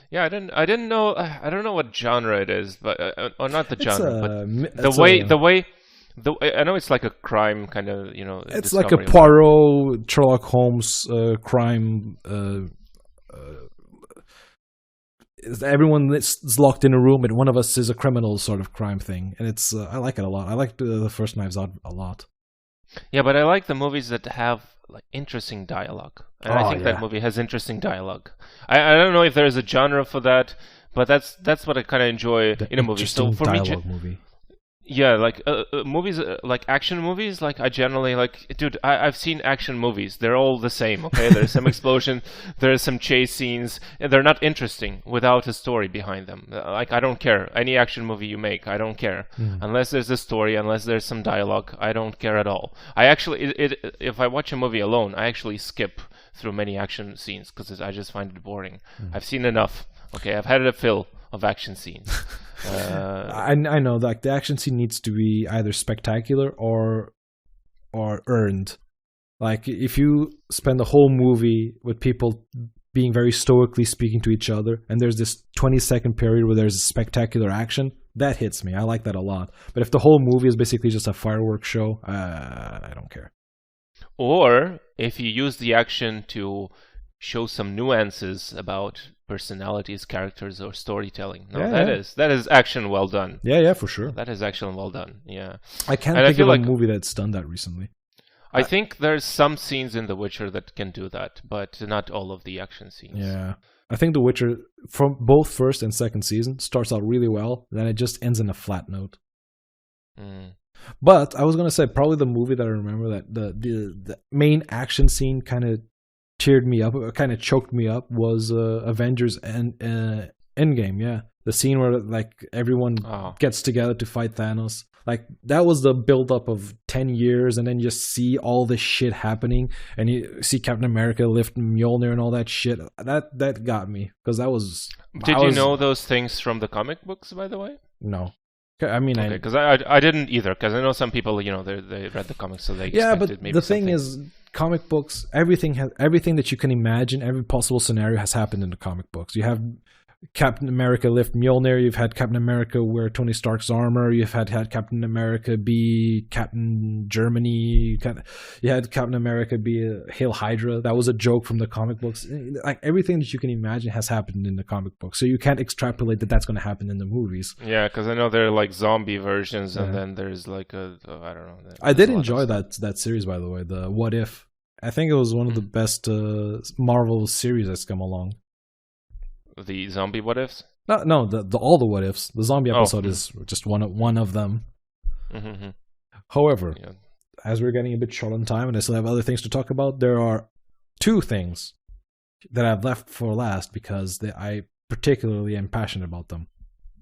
Yeah, I didn't know. I don't know what genre it is, but or not the genre, but the way. I know it's like a crime kind of, It's like a Poirot, Sherlock Holmes crime. Everyone is locked in a room, and one of us is a criminal sort of crime thing. And it's I like it a lot. I like the first Knives Out a lot. Yeah, but I like the movies that have like interesting dialogue. And I think that movie has interesting dialogue. I don't know if there's a genre for that, but that's what I kind of enjoy in a movie. So for me, movie. Yeah, like movies, like action movies. Like I generally like, dude. I've seen action movies. They're all the same. Okay, there's some explosion, there's some chase scenes, and they're not interesting without a story behind them. Like I don't care any action movie you make. I don't care unless there's a story, unless there's some dialogue. I don't care at all. I actually, if I watch a movie alone, I actually skip through many action scenes because I just find it boring. I've seen enough. Okay, I've had a fill of action scenes. I know that the action scene needs to be either spectacular or earned. Like if you spend the whole movie with people being very stoically speaking to each other, and there's this 20-second period where there's spectacular action, that hits me. I like that a lot. But if the whole movie is basically just a fireworks show, I don't care. Or if you use the action to show some nuances about personalities, characters, or storytelling. No, that is action well done. Yeah, for sure. That is action well done. Yeah. I can't think of a movie that's done that recently. I think there's some scenes in The Witcher that can do that, but not all of the action scenes. Yeah. I think The Witcher, from both first and second season, starts out really well, then it just ends in a flat note. But I was going to say, probably the movie that I remember that the main action scene kind of teared me up, kind of choked me up, was Avengers Endgame. Yeah, the scene where like everyone gets together to fight Thanos. Like that was the build up of 10 years, and then you just see all this shit happening, and you see Captain America lift Mjolnir and all that shit. That got me, because that was. Did you know those things from the comic books, by the way? No. I mean, okay, because I didn't either, because I know some people, they read the comics, so they expected maybe the thing is, comic books, everything that you can imagine, every possible scenario has happened in the comic books. You have Captain America lift Mjolnir. You've had Captain America wear Tony Stark's armor. You've had Captain America be Captain Germany. You had Captain America be Hail Hydra. That was a joke from the comic books. Like everything that you can imagine has happened in the comic book. So you can't extrapolate that that's going to happen in the movies. Yeah, because I know there are like zombie versions, and then there's like I don't know. I did enjoy that series, by the way. The What If. I think it was one of the best Marvel series that's come along. The zombie what ifs? No, the all the what ifs. The zombie episode is just one of them. Mm-hmm. However, as we're getting a bit short on time and I still have other things to talk about, there are two things that I've left for last because I particularly am passionate about them.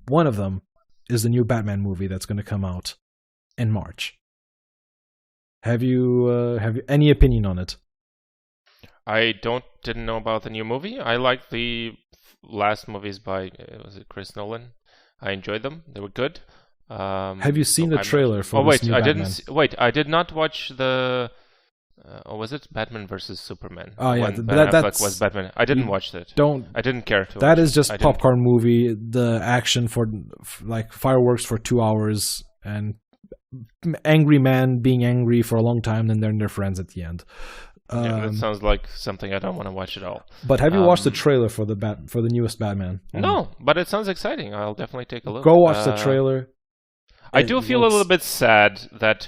One of them is the new Batman movie that's going to come out in March. Have you any opinion on it? I didn't know about the new movie. I liked the last movies by was it Chris Nolan? I enjoyed them. They were good. Have you seen the trailer for this new Batman? I did not watch the. Was it Batman versus Superman? Oh yeah, that was Batman. I didn't watch that. I didn't care to. That is just popcorn movie. The action for like fireworks for 2 hours and angry man being angry for a long time, then they're friends at the end. That sounds like something I don't want to watch at all. But have you watched the trailer for the newest Batman? No, but it sounds exciting. I'll definitely take a look. Go watch the trailer. I do feel a little bit sad that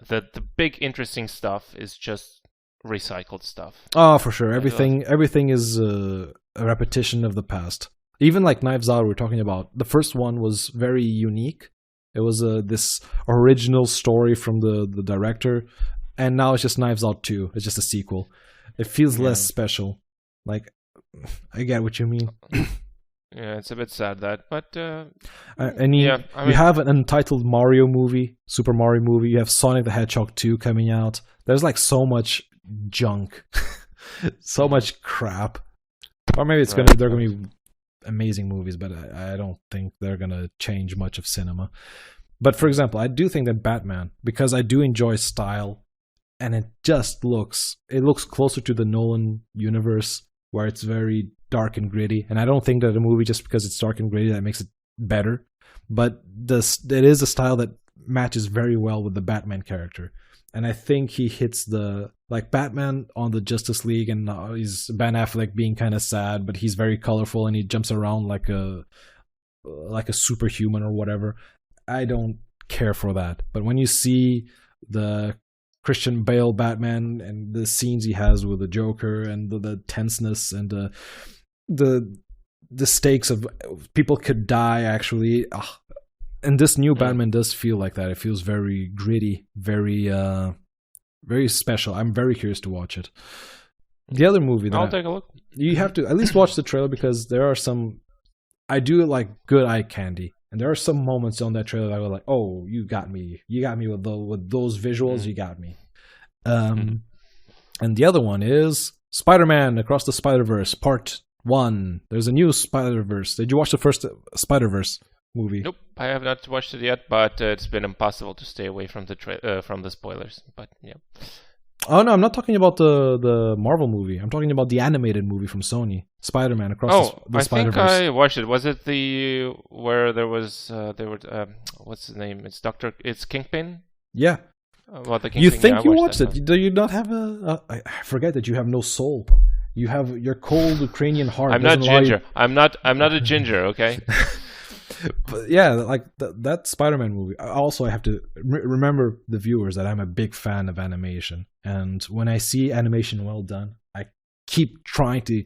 the big interesting stuff is just recycled stuff. Oh, for sure. Everything is a repetition of the past. Even like Knives Out, we're talking about. The first one was very unique. It was this original story from the director. And now it's just Knives Out 2. It's just a sequel. It feels less special. Like, I get what you mean. Yeah, it's a bit sad but you have an untitled Mario movie, Super Mario movie. You have Sonic the Hedgehog 2 coming out. There's like so much junk, so much crap. Or maybe they're gonna be amazing movies, but I don't think they're gonna change much of cinema. But for example, I do think that Batman, because I do enjoy style. And it looks closer to the Nolan universe, where it's very dark and gritty. And I don't think that a movie, just because it's dark and gritty, that makes it better. But it is a style that matches very well with the Batman character. And I think he hits like Batman on the Justice League, and he's Ben Affleck being kind of sad, but he's very colorful and he jumps around like a superhuman or whatever. I don't care for that. But when you see the Christian Bale Batman and the scenes he has with the Joker and the tenseness and the stakes of people could die actually, and this new Batman does feel like that. It feels very gritty, very very special. I'm very curious to watch it. The other movie that I'll take a look. You have to at least watch the trailer, because there are some. I do like good eye candy. And there are some moments on that trailer that I was like, "Oh, you got me! You got me with those visuals. You got me." And the other one is Spider-Man Across the Spider-Verse Part 1. There's a new Spider-Verse. Did you watch the first Spider-Verse movie? Nope, I have not watched it yet, but it's been impossible to stay away from the spoilers. But yeah. Oh no, I'm not talking about the Marvel movie. I'm talking about the animated movie from Sony, Spider-Man Across the Spider-Verse. I think I watched it. Was it where there was what's his name? It's Kingpin? Yeah. Well, the Kingpin, you think you watched it? Do you not have I forget that you have no soul. You have your cold Ukrainian heart. I'm not ginger. I'm not a ginger. Okay. But yeah, like that Spider-Man movie. Also, I have to remember the viewers that I'm a big fan of animation, and when I see animation well done, I keep trying to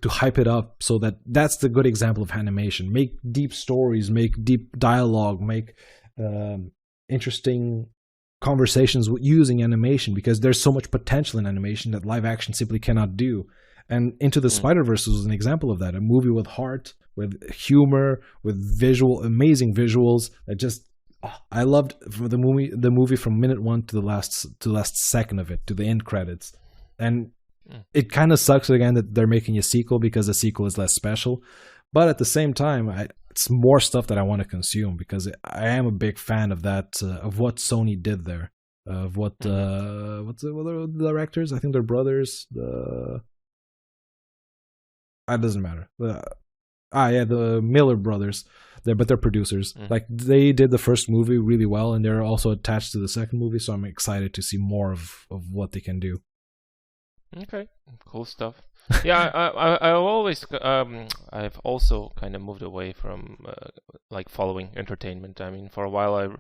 hype it up, so that's the good example of animation. Make deep stories, make deep dialogue, make interesting conversations using animation, because there's so much potential in animation that live action simply cannot do. And Into the Spider-Verse was an example of that. A movie with heart, with humor, with amazing visuals. I loved the movie from minute 1 to the last second of it, to the end credits. And it kind of sucks again that they're making a sequel, because the sequel is less special. But at the same time, it's more stuff that I want to consume, because I am a big fan of that, of what Sony did there, of what what are the directors? I think they're brothers. It doesn't matter. Yeah, the Miller brothers. But they're producers. Like they did the first movie really well, and they're also attached to the second movie. So I'm excited to see more of what they can do. Okay, cool stuff. Yeah, I always I've also kind of moved away from like following entertainment. I mean, for a while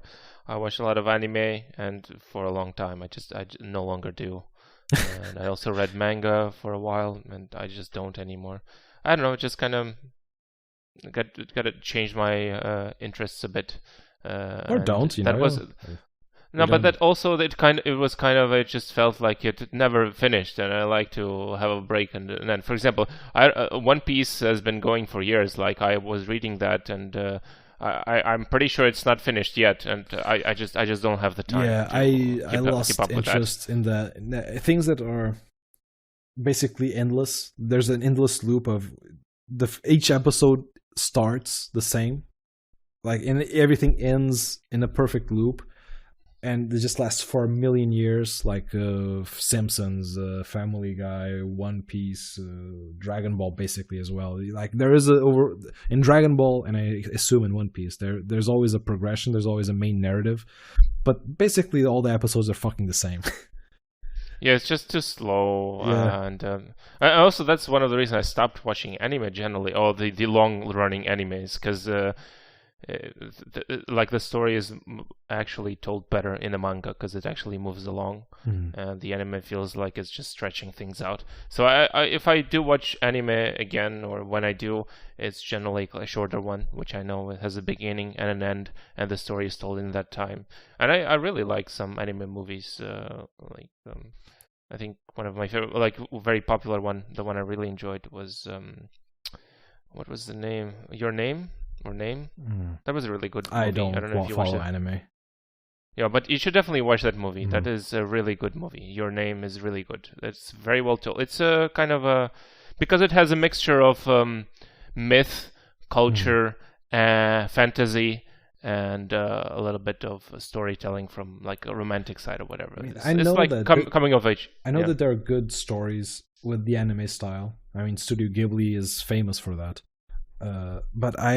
I watched a lot of anime, and for a long time I no longer do. And I also read manga for a while, and I just don't anymore. I don't know, just kind of got to change my interests a bit. Or don't, you know. That was no, but that also it just felt like it never finished, and I like to have a break. And then, for example, One Piece has been going for years. Like I was reading that, and I'm pretty sure it's not finished yet, and I just don't have the time. Yeah, I lost interest in the things that are basically endless. There's an endless loop of each episode starts the same, like, and everything ends in a perfect loop. And it just lasts for a million years, like Simpsons, Family Guy, One Piece, Dragon Ball, basically as well. Like there is in Dragon Ball, and I assume in One Piece, there's always a progression. There's always a main narrative, but basically all the episodes are fucking the same. Yeah, it's just too slow, Yeah. and also that's one of the reasons I stopped watching anime generally, or the long running animes, because like the story is actually told better in the manga because it actually moves along, and the anime feels like it's just stretching things out. So if I do watch anime again, or when I do, it's generally a shorter one, which I know has a beginning and an end, and the story is told in that time. And I really like some anime movies, I think one of my favorite, like very popular one, the one I really enjoyed was what was the name? Your Name? Or Name? That was a really good movie. I don't know if you watched follow it. anime. Yeah, but you should definitely watch that movie. That is a really good movie. Your Name is really good. It's very well told. It's a kind of a, because it has a mixture of myth, culture, fantasy, and a little bit of storytelling from like a romantic side or whatever. I mean, it's know like that coming of age. I know that there are good stories with the anime style. I mean, Studio Ghibli is famous for that. But I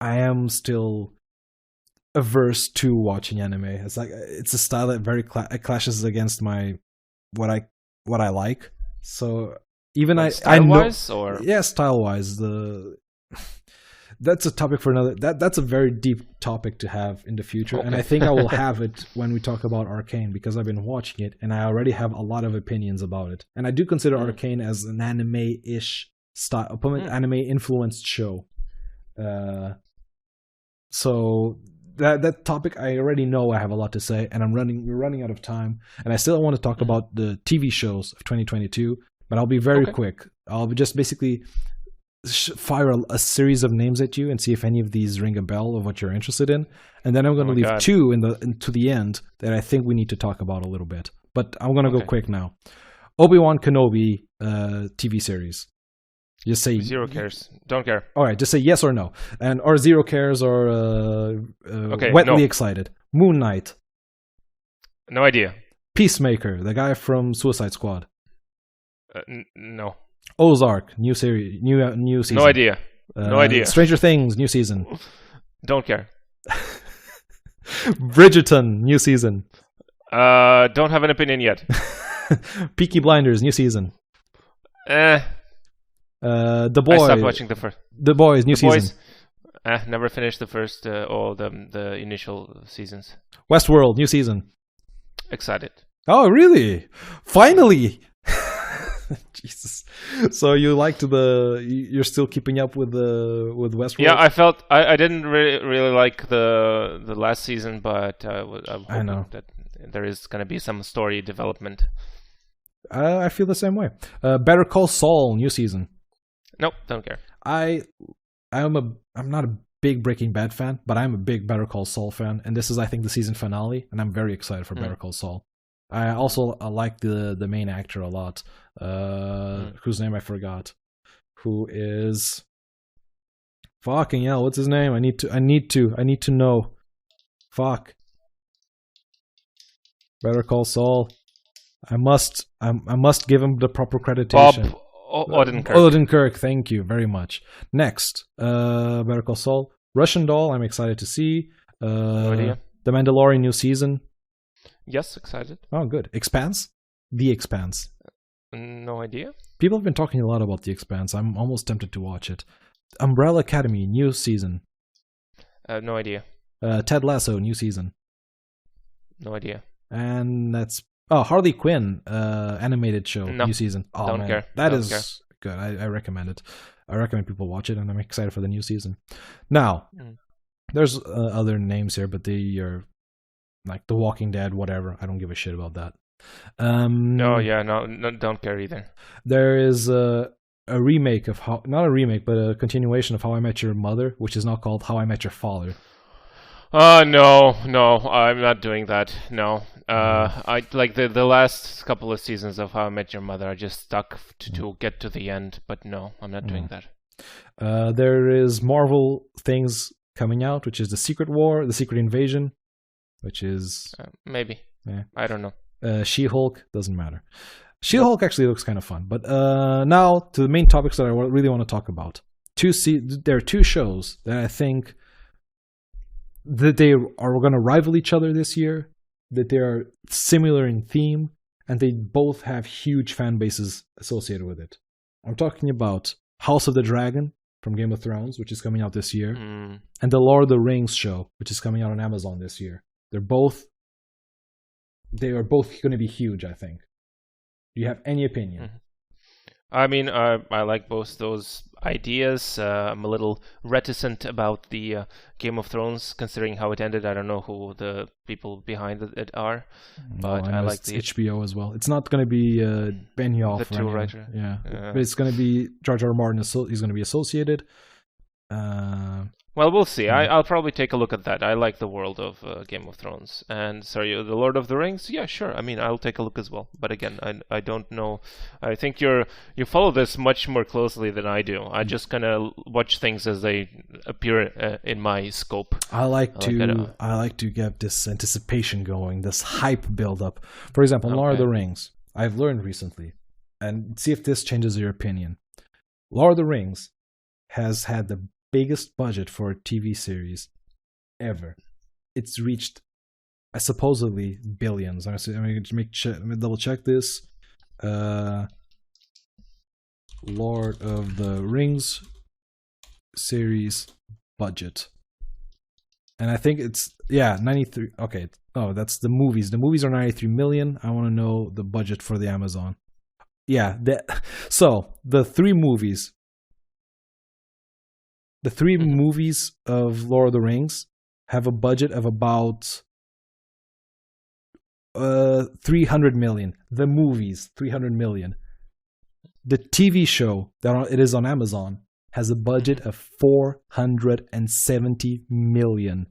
am still averse to watching anime. It's like it's a style that very clashes against what I like. So even like style-wise, or style-wise, that's a topic for another. That's a very deep topic to have in the future, and I think I will have it when we talk about Arcane, because I've been watching it and I already have a lot of opinions about it. And I do consider Arcane as an anime-ish style, anime influenced show. So that topic, I already know I have a lot to say, and we're running out of time, and I still want to talk about the TV shows of 2022, but I'll be very quick. I'll just basically fire a series of names at you and see if any of these ring a bell of what you're interested in, and then I'm going to leave two to the end that I think we need to talk about a little bit. But I'm going to go quick now. Obi-Wan Kenobi TV series. Just say zero cares. Don't care. All right, just say yes or no, or zero cares, or wetly excited. Moon Knight. No idea. Peacemaker, the guy from Suicide Squad. No. Ozark, new series, new season. No idea. No idea. Stranger Things, new season. Don't care. Bridgerton, new season. Don't have an opinion yet. Peaky Blinders, new season. The Boys. I stopped watching the first. The Boys, new season. Never finished the first or the initial seasons. Westworld, new season. Excited. Oh, really? Finally! Jesus. So you liked you're still keeping up with Westworld? Yeah, I felt I didn't really like the last season, but I know that there is going to be some story development. I feel the same way. Better Call Saul, new season. Nope, don't care. I'm not a big Breaking Bad fan, but I'm a big Better Call Saul fan, and this is, I think, the season finale, and I'm very excited for Better Call Saul. I also like the main actor a lot, whose name I forgot, who is fucking hell. What's his name? I need to know. Fuck. Better Call Saul. I must give him the proper accreditation. Odenkirk. Odenkirk, thank you very much. Next, Better Call Saul. Russian Doll, I'm excited to see. No idea. The Mandalorian new season. Yes, excited. Oh, good. Expanse? The Expanse. No idea. People have been talking a lot about The Expanse. I'm almost tempted to watch it. Umbrella Academy, new season. No idea. Ted Lasso, new season. No idea. And that's... Oh, Harley Quinn, animated show, No, new season. Oh, don't man. care. That Don't is care. good. I recommend it. I recommend people watch it, and I'm excited for the new season. Now, there's other names here, but they are like The Walking Dead, whatever. I don't give a shit about that. No, don't care either. There is a remake of not a remake, but a continuation of How I Met Your Mother, which is now called How I Met Your Father. No, I'm not doing that. No. I like the last couple of seasons of How I Met Your Mother. I just stuck to get to the end, but no, I'm not doing that. There is Marvel things coming out, which is The Secret War, The Secret Invasion, which is... maybe. Yeah. I don't know. She-Hulk, doesn't matter. She-Hulk actually looks kind of fun. But now to the main topics that I really want to talk about. There are two shows that I think that they are going to rival each other this year, that they are similar in theme, and they both have huge fan bases associated with it. I'm talking about House of the Dragon from Game of Thrones, which is coming out this year, and the Lord of the Rings show, which is coming out on Amazon this year. They are both going to be huge, I think. Do you have any opinion? I mean, I like both those ideas. I'm a little reticent about the Game of Thrones, considering how it ended. I don't know who the people behind it are, but I like the HBO as well. It's not going to be Benioff, the two writer. Yeah, but it's going to be George R. R. Martin. He's going to be associated. Well, we'll see. I'll probably take a look at that. I like the world of Game of Thrones. And sorry, the Lord of the Rings? Yeah, sure. I mean, I'll take a look as well. But again, I don't know. I think you follow this much more closely than I do. I just kind of watch things as they appear in my scope. I like to get this anticipation going, this hype build up. For example, Lord of the Rings. I've learned recently, and see if this changes your opinion. Lord of the Rings has had the biggest budget for a TV series ever. It's reached supposedly billions. Let me double check this. Lord of the Rings series budget. And I think it's 93. Okay. Oh, that's the movies. The movies are 93 million. I want to know the budget for the Amazon. Yeah, so the three movies of Lord of the Rings have a budget of about 300 million. The movies, 300 million. The TV show that it is on Amazon has a budget of $470 million.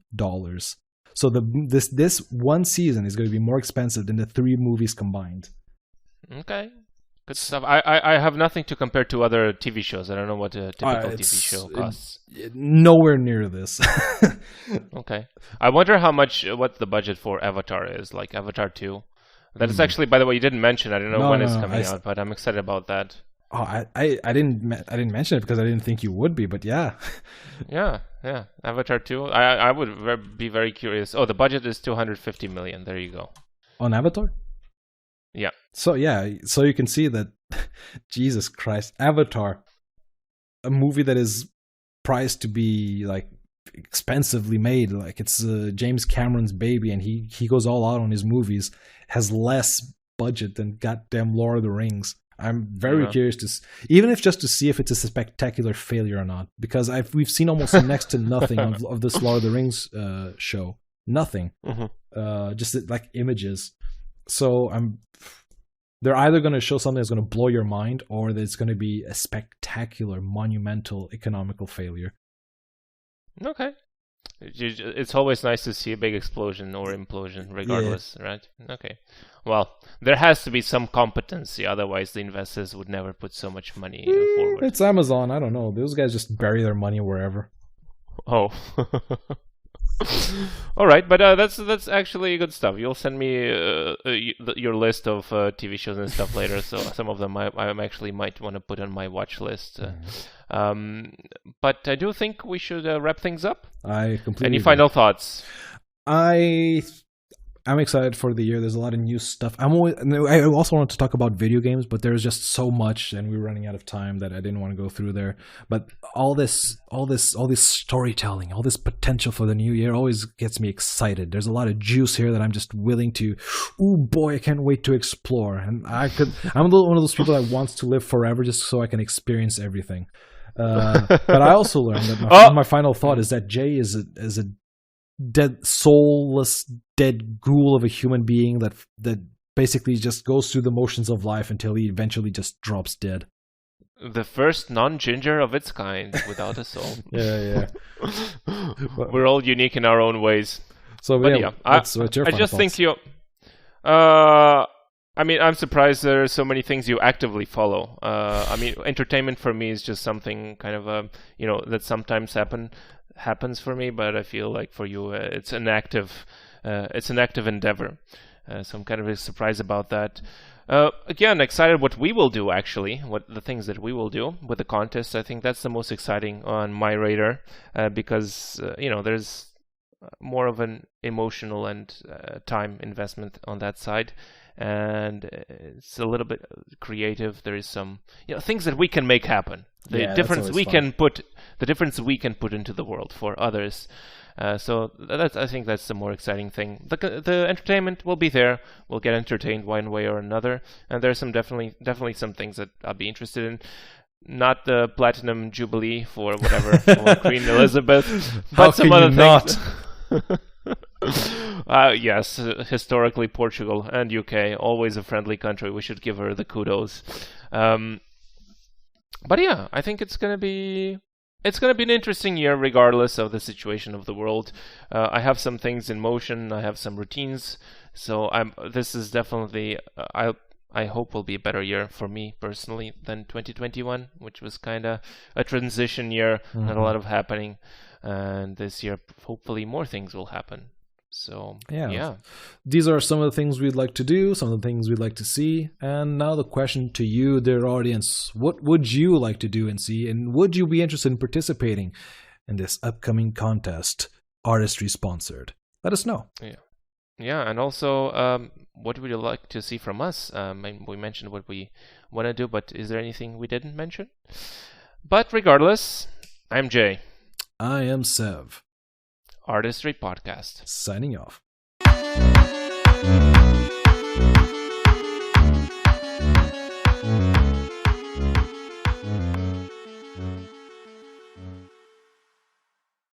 So this one season is going to be more expensive than the three movies combined. Okay. Good stuff. I have nothing to compare to other TV shows. I don't know what a typical TV show costs. Nowhere near this. Okay. I wonder what the budget for Avatar is, like Avatar 2. That is actually, by the way, you didn't mention. I don't know when it's coming out, but I'm excited about that. Oh, I didn't mention it because I didn't think you would be, but yeah. Yeah. Avatar 2. I would be very curious. Oh, the budget is 250 million. There you go. On Avatar? Yeah. So you can see that, Jesus Christ, Avatar, a movie that is priced to be like expensively made, like it's James Cameron's baby, and he goes all out on his movies, has less budget than goddamn Lord of the Rings. I'm very curious even if just to see if it's a spectacular failure or not, because we've seen almost next to nothing of this Lord of the Rings show, nothing, just like images. So they're either going to show something that's going to blow your mind, or that it's going to be a spectacular, monumental, economical failure. Okay. It's always nice to see a big explosion or implosion, regardless, right? Okay. Well, there has to be some competency, otherwise the investors would never put so much money forward. It's Amazon. I don't know. Those guys just bury their money wherever. Oh. All right, but that's actually good stuff. You'll send me your list of TV shows and stuff later. So some of them I actually might want to put on my watch list. But I do think we should wrap things up. I completely. Any final thoughts? I'm excited for the year. There's a lot of new stuff. I also wanted to talk about video games, but there's just so much, and we're running out of time that I didn't want to go through there. But all this storytelling, all this potential for the new year always gets me excited. There's a lot of juice here that I'm just willing to. Oh boy, I can't wait to explore. And I'm one of those people that wants to live forever just so I can experience everything. But I also learned that my final thought is that Jay is a dead, soulless, dead ghoul of a human being that basically just goes through the motions of life until he eventually just drops dead. The first non-ginger of its kind without a soul. Yeah. We're all unique in our own ways. So, but yeah, what's your I just thoughts? think you. I mean, I'm surprised there are so many things you actively follow. I mean, entertainment for me is just something kind of that sometimes happens for me, but I feel like for you it's an active endeavor. So I'm kind of surprised about that. Again, excited what we will do, actually, what the things that we will do with the contest. I think that's the most exciting on my radar, because there's more of an emotional and time investment on that side, and it's a little bit creative. There is some things that we can make happen. The difference we can put into the world for others. So I think that's the more exciting thing. The entertainment will be there. We'll get entertained one way or another, and there's some definitely some things that I'll be interested in. Not the Platinum Jubilee for whatever for Queen Elizabeth, but some other things. Yes, historically Portugal and UK, always a friendly country. We should give her the kudos. But yeah, I think it's gonna be an interesting year, regardless of the situation of the world. I have some things in motion. I have some routines. So this is definitely I hope will be a better year for me personally than 2021, which was kind of a transition year, not a lot of happening. And this year, hopefully, more things will happen. So, yeah. These are some of the things we'd like to do, some of the things we'd like to see. And now the question to you, dear audience, what would you like to do and see? And would you be interested in participating in this upcoming contest, Artistry sponsored? Let us know. Yeah, and also, what would you like to see from us? We mentioned what we want to do, but is there anything we didn't mention? But regardless, I'm Jay. I am Sev. Artistry Podcast. Signing off.